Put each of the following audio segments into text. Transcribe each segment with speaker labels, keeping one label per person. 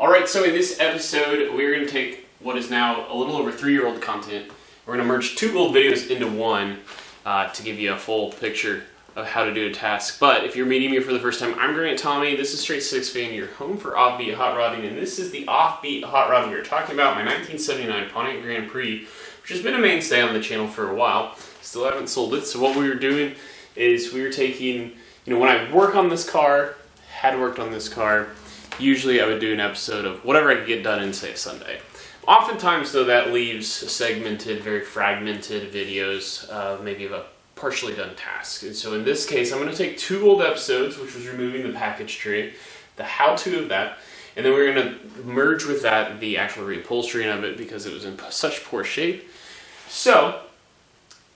Speaker 1: Alright, so in this episode, we're going to take what is now a little over 3-year-old content. We're going to merge 2 old videos into one to give you a full picture of how to do a task. But if you're meeting me for the first time, I'm Grant Tommy. This is Straight Six Fan, your home for offbeat hot rodding, and this is the offbeat hot rod we were talking about, my 1979 Pontiac Grand Prix, which has been a mainstay on the channel for a while. Still haven't sold it. So what we were doing is we were taking, when I work on this car, had worked on this car, usually I would do an episode of whatever I could get done in, say, a Sunday. Oftentimes, though, that leaves segmented, very fragmented videos, maybe of a partially done task. And so in this case, I'm going to take 2 old episodes, which was removing the package tray, the how-to of that, and then we're going to merge with that the actual reupholstering of it because it was in such poor shape. So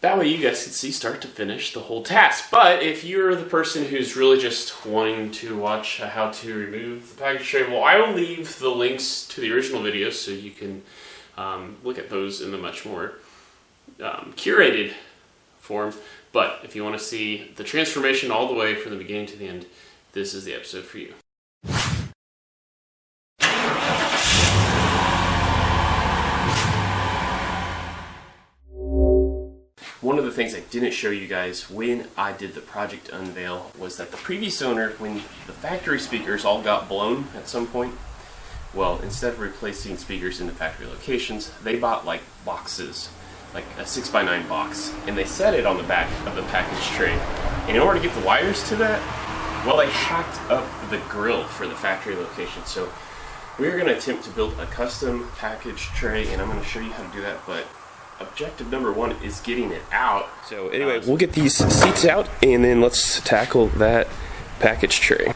Speaker 1: that way you guys can see start to finish the whole task. But if you're the person who's really just wanting to watch how to remove the package tray, well, I will leave the links to the original videos so you can look at those in the much more curated form. But if you want to see the transformation all the way from the beginning to the end, this is the episode for you. One of the things I didn't show you guys when I did the project unveil was that the previous owner, when the factory speakers all got blown at some point, well, instead of replacing speakers in the factory locations, they bought like boxes, like a 6x9 box, and they set it on the back of the package tray. And in order to get the wires to that, well, they hacked up the grill for the factory location. So we're going to attempt to build a custom package tray, and I'm going to show you how to do that, but objective number 1 is getting it out. So anyway, we'll get these seats out and then let's tackle that package tray.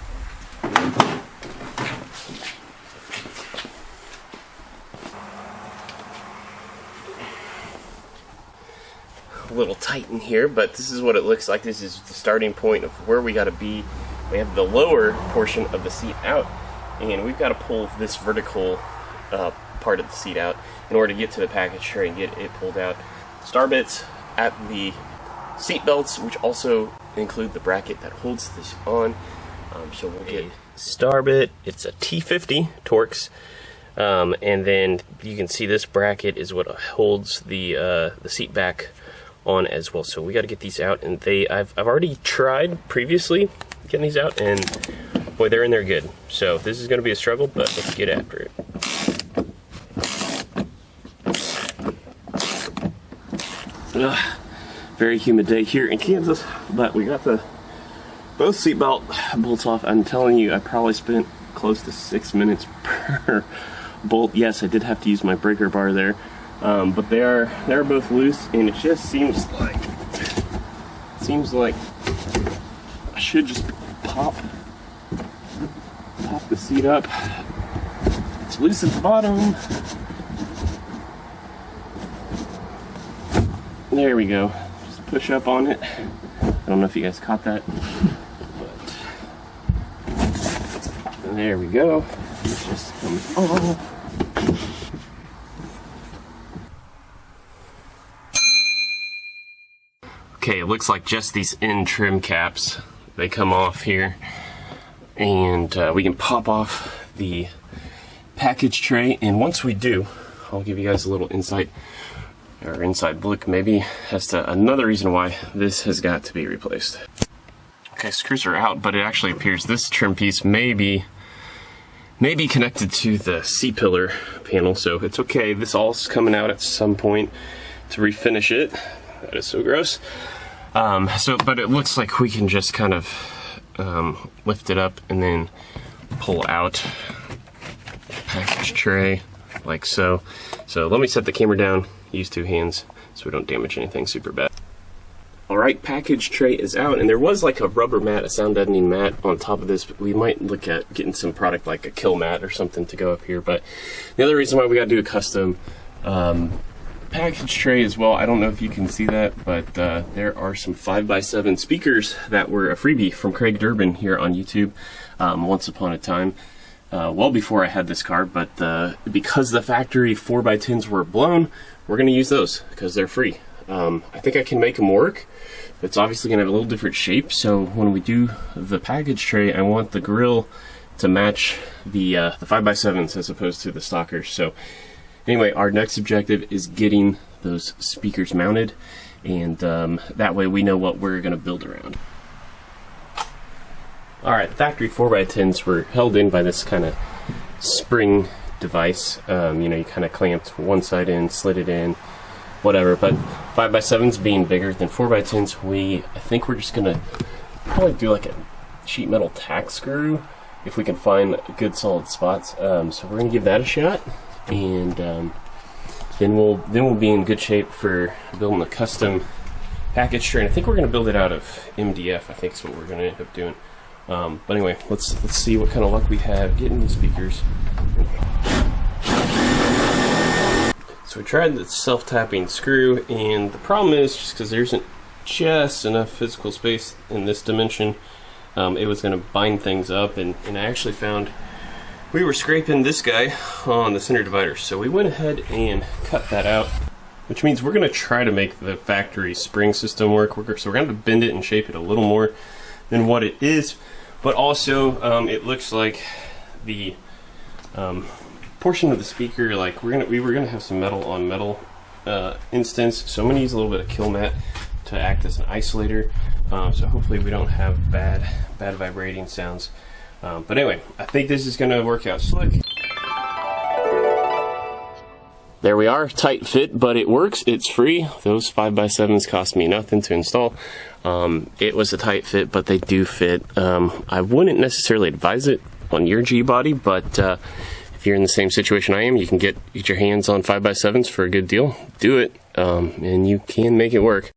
Speaker 1: A little tight in here, but this is what it looks like. This is the starting point of where we got to be. We have the lower portion of the seat out, and we've got to pull this vertical part of the seat out in order to get to the package tray and get it pulled out. Star bits at the seat belts, which also include the bracket that holds this on. So we'll get star bit. It's a T50 Torx, and then you can see this bracket is what holds the seat back on as well. So we got to get these out, and I've already tried previously getting these out, and boy, they're in there good. So this is going to be a struggle, but let's get after it. Very humid day here in Kansas, but we got both seatbelt bolts off. I'm telling you, I probably spent close to 6 minutes per bolt. Yes, I did have to use my breaker bar there, but they're both loose, and it just seems like I should just pop the seat up. It's loose at the bottom. There we go. Just push up on it. I don't know if you guys caught that, but there we go. It just comes off. Okay, it looks like just these end trim caps, they come off here, and we can pop off the package tray. And once we do, I'll give you guys a little insight or inside look maybe as to another reason why this has got to be replaced. Okay, screws are out, but it actually appears this trim piece may be connected to the C-pillar panel, so it's okay. This all's coming out at some point to refinish it. That is so gross. But it looks like we can just kind of lift it up and then pull out the package tray like so. So let me set the camera down, use 2 hands so we don't damage anything super bad. Alright, package tray is out, and there was like a rubber mat, a sound deadening mat on top of this, but we might look at getting some product like a kill mat or something to go up here. But the other reason why we gotta do a custom package tray as well, I don't know if you can see that, but there are some 5x7 speakers that were a freebie from Craig Durbin here on YouTube once upon a time. Well before I had this car, but because the factory 4x10s were blown, we're going to use those because they're free. I think I can make them work. It's obviously going to have a little different shape, so when we do the package tray, I want the grill to match the 5x7s as opposed to the stockers. So anyway, our next objective is getting those speakers mounted, and that way we know what we're going to build around. Alright, factory 4x10s were held in by this kind of spring device. You know, you kind of clamped one side in, slid it in, whatever. But 5x7s being bigger than 4x10s, I think we're just going to probably do like a sheet metal tack screw if we can find good solid spots. So we're going to give that a shot, and then we'll be in good shape for building a custom package tray. And I think we're going to build it out of MDF. I think is what we're going to end up doing. But anyway, let's see what kind of luck we have getting these speakers. So we tried the self-tapping screw, and the problem is just because there isn't just enough physical space in this dimension, it was going to bind things up, and I actually found we were scraping this guy on the center divider, so we went ahead and cut that out, which means we're going to try to make the factory spring system work. So we're going to have to bend it and shape it a little more than what it is, but also it looks like the portion of the speaker, like we were gonna have some metal on metal instance, so I'm gonna use a little bit of kill mat to act as an isolator, so hopefully we don't have bad vibrating sounds. But anyway, I think this is gonna work out slick. There we are, tight fit, but it works, it's free. Those 5x7s cost me nothing to install. It was a tight fit, but they do fit. I wouldn't necessarily advise it on your G-body, but if you're in the same situation I am, you can get your hands on 5x7s for a good deal. Do it, and you can make it work.